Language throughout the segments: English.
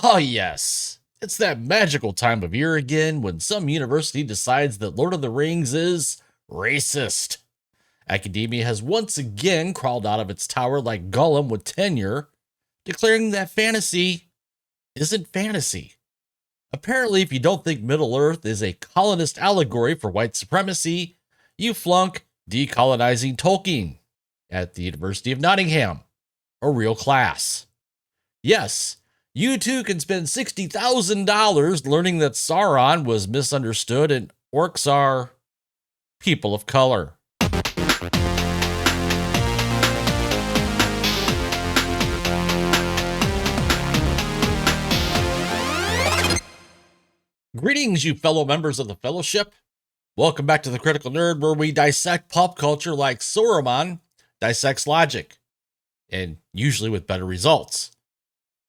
Oh, yes. It's that magical time of year again when some university decides that Lord of the Rings is racist. Academia has once again crawled out of its tower like Gollum with tenure, declaring that fantasy isn't fantasy. Apparently, if you don't think Middle-earth is a colonist allegory for white supremacy, you flunk Decolonizing Tolkien at the University of Nottingham, a real class. Yes, you too can spend $60,000 learning that Sauron was misunderstood and orcs are people of color. Greetings, you fellow members of the Fellowship. Welcome back to the Critical Nerd, where we dissect pop culture like Sauron dissects logic, and usually with better results.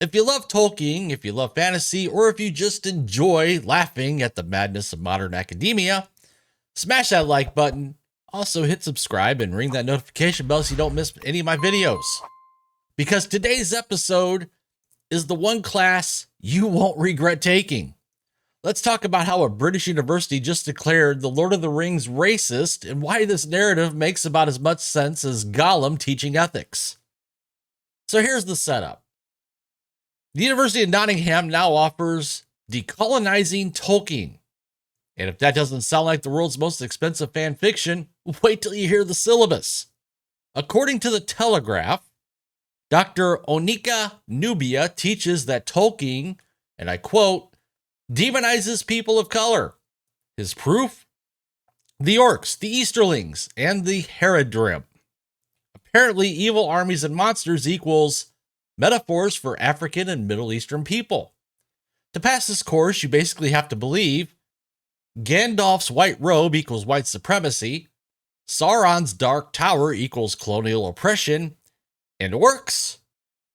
If you love Tolkien, if you love fantasy, or if you just enjoy laughing at the madness of modern academia, smash that like button. Also hit subscribe and ring that notification bell so you don't miss any of my videos. Because today's episode is the one class you won't regret taking. Let's talk about how a British university just declared the Lord of the Rings racist and why this narrative makes about as much sense as Gollum teaching ethics. So here's the setup. The University of Nottingham now offers Decolonizing Tolkien. And if that doesn't sound like the world's most expensive fan fiction, wait till you hear the syllabus. According to the Telegraph, Dr. Onika Nubia teaches that Tolkien, and I quote, demonizes people of color. His proof? The orcs, the Easterlings, and the Haradrim. Apparently, evil armies and monsters equals metaphors for African and Middle Eastern people. To pass this course, you basically have to believe Gandalf's white robe equals white supremacy, Sauron's dark tower equals colonial oppression, and orcs,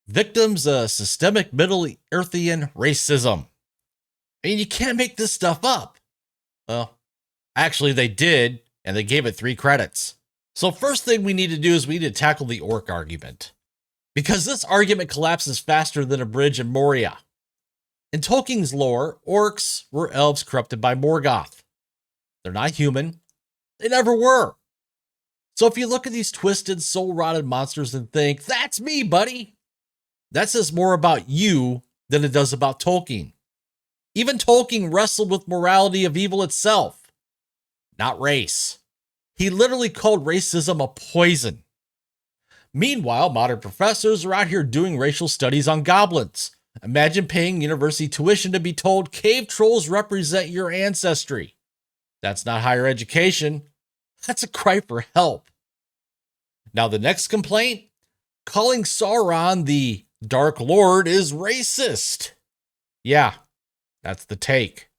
victims of systemic Middle-earthian racism. I mean, you can't make this stuff up. Well, actually they did, and they gave it 3 credits. So first thing we need to do is we need to tackle the orc argument. Because this argument collapses faster than a bridge in Moria. In Tolkien's lore, orcs were elves corrupted by Morgoth. They're not human. They never were. So if you look at these twisted, soul-rotted monsters and think, that's me, buddy, that says more about you than it does about Tolkien. Even Tolkien wrestled with morality of evil itself, not race. He literally called racism a poison. Meanwhile, modern professors are out here doing racial studies on goblins. Imagine paying university tuition to be told cave trolls represent your ancestry. That's not higher education. That's a cry for help. Now the next complaint, calling Sauron the Dark Lord is racist. Yeah. That's the take.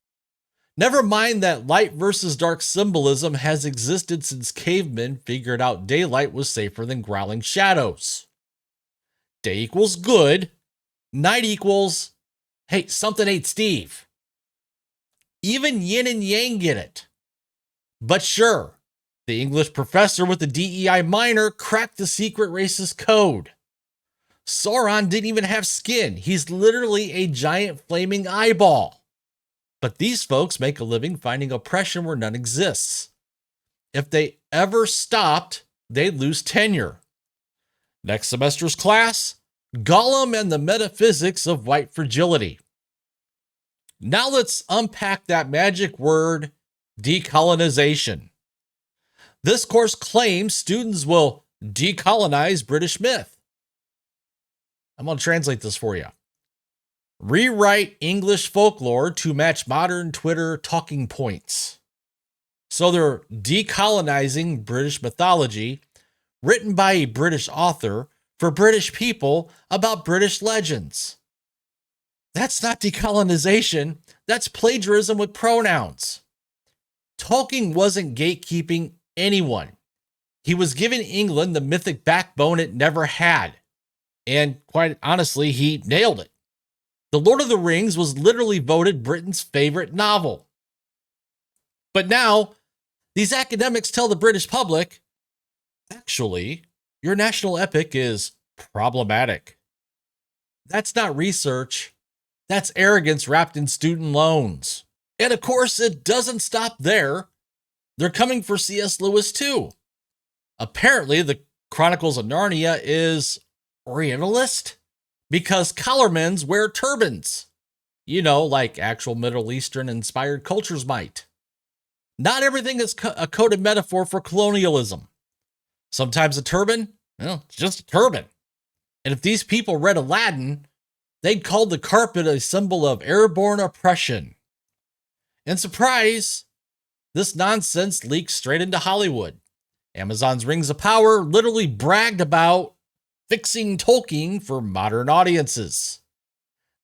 Never mind that light versus dark symbolism has existed since cavemen figured out daylight was safer than growling shadows. Day equals good. Night equals, hey, something ain't Steve. Even yin and yang get it. But sure, the English professor with the DEI minor cracked the secret racist code. Sauron didn't even have skin. He's literally a giant flaming eyeball. But these folks make a living finding oppression where none exists. If they ever stopped, they'd lose tenure. Next semester's class, Gollum and the metaphysics of white fragility. Now let's unpack that magic word, decolonization. This course claims students will decolonize British myth. I'm going to translate this for you. Rewrite English folklore to match modern Twitter talking points. So they're decolonizing British mythology, written by a British author for British people about British legends. That's not decolonization, that's plagiarism with pronouns. Tolkien wasn't gatekeeping anyone. He was giving England the mythic backbone it never had. And quite honestly, he nailed it. The Lord of the Rings was literally voted Britain's favorite novel. But now, these academics tell the British public, actually, your national epic is problematic. That's not research. That's arrogance wrapped in student loans. And of course, it doesn't stop there. They're coming for C.S. Lewis too. Apparently, the Chronicles of Narnia is Orientalist because collarmens wear turbans. You know, like actual Middle Eastern inspired cultures might. Not everything is a coded metaphor for colonialism. Sometimes a turban, well, it's just a turban. And if these people read Aladdin, they'd call the carpet a symbol of airborne oppression. And surprise, this nonsense leaked straight into Hollywood. Amazon's Rings of Power literally bragged about fixing Tolkien for modern audiences.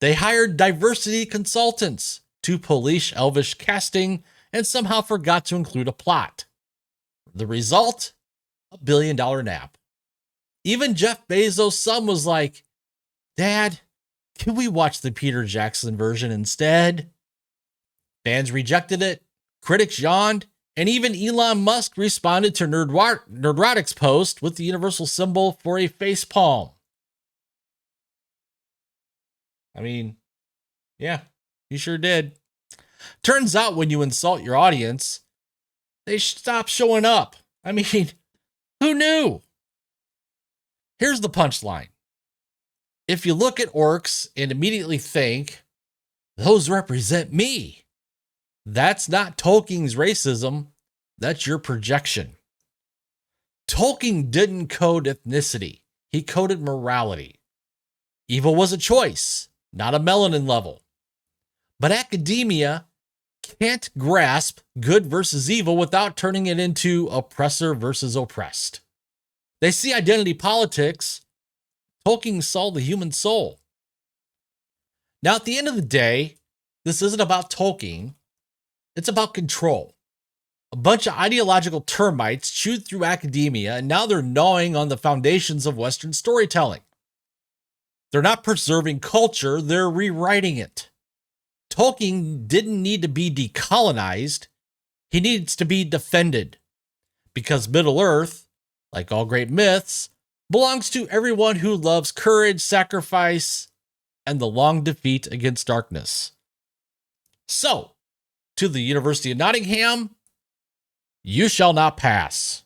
They hired diversity consultants to polish Elvish casting and somehow forgot to include a plot. The result? $1 billion nap. Even Jeff Bezos' son was like, "Dad, can we watch the Peter Jackson version instead?" Fans rejected it, critics yawned, and even Elon Musk responded to Nerdrotic's post with the universal symbol for a facepalm. I mean, yeah, he sure did. Turns out when you insult your audience, they stop showing up. I mean, who knew? Here's the punchline. If you look at orcs and immediately think, those represent me, that's not Tolkien's racism, that's your projection. Tolkien didn't code ethnicity, he coded morality. Evil was a choice, not a melanin level. But academia can't grasp good versus evil without turning it into oppressor versus oppressed. They see identity politics. Tolkien saw the human soul. Now, at the end of the day, this isn't about Tolkien. It's about control. A bunch of ideological termites chewed through academia, and now they're gnawing on the foundations of Western storytelling. They're not preserving culture, they're rewriting it. Tolkien didn't need to be decolonized. He needs to be defended. Because Middle-earth, like all great myths, belongs to everyone who loves courage, sacrifice, and the long defeat against darkness. So, to the University of Nottingham, you shall not pass.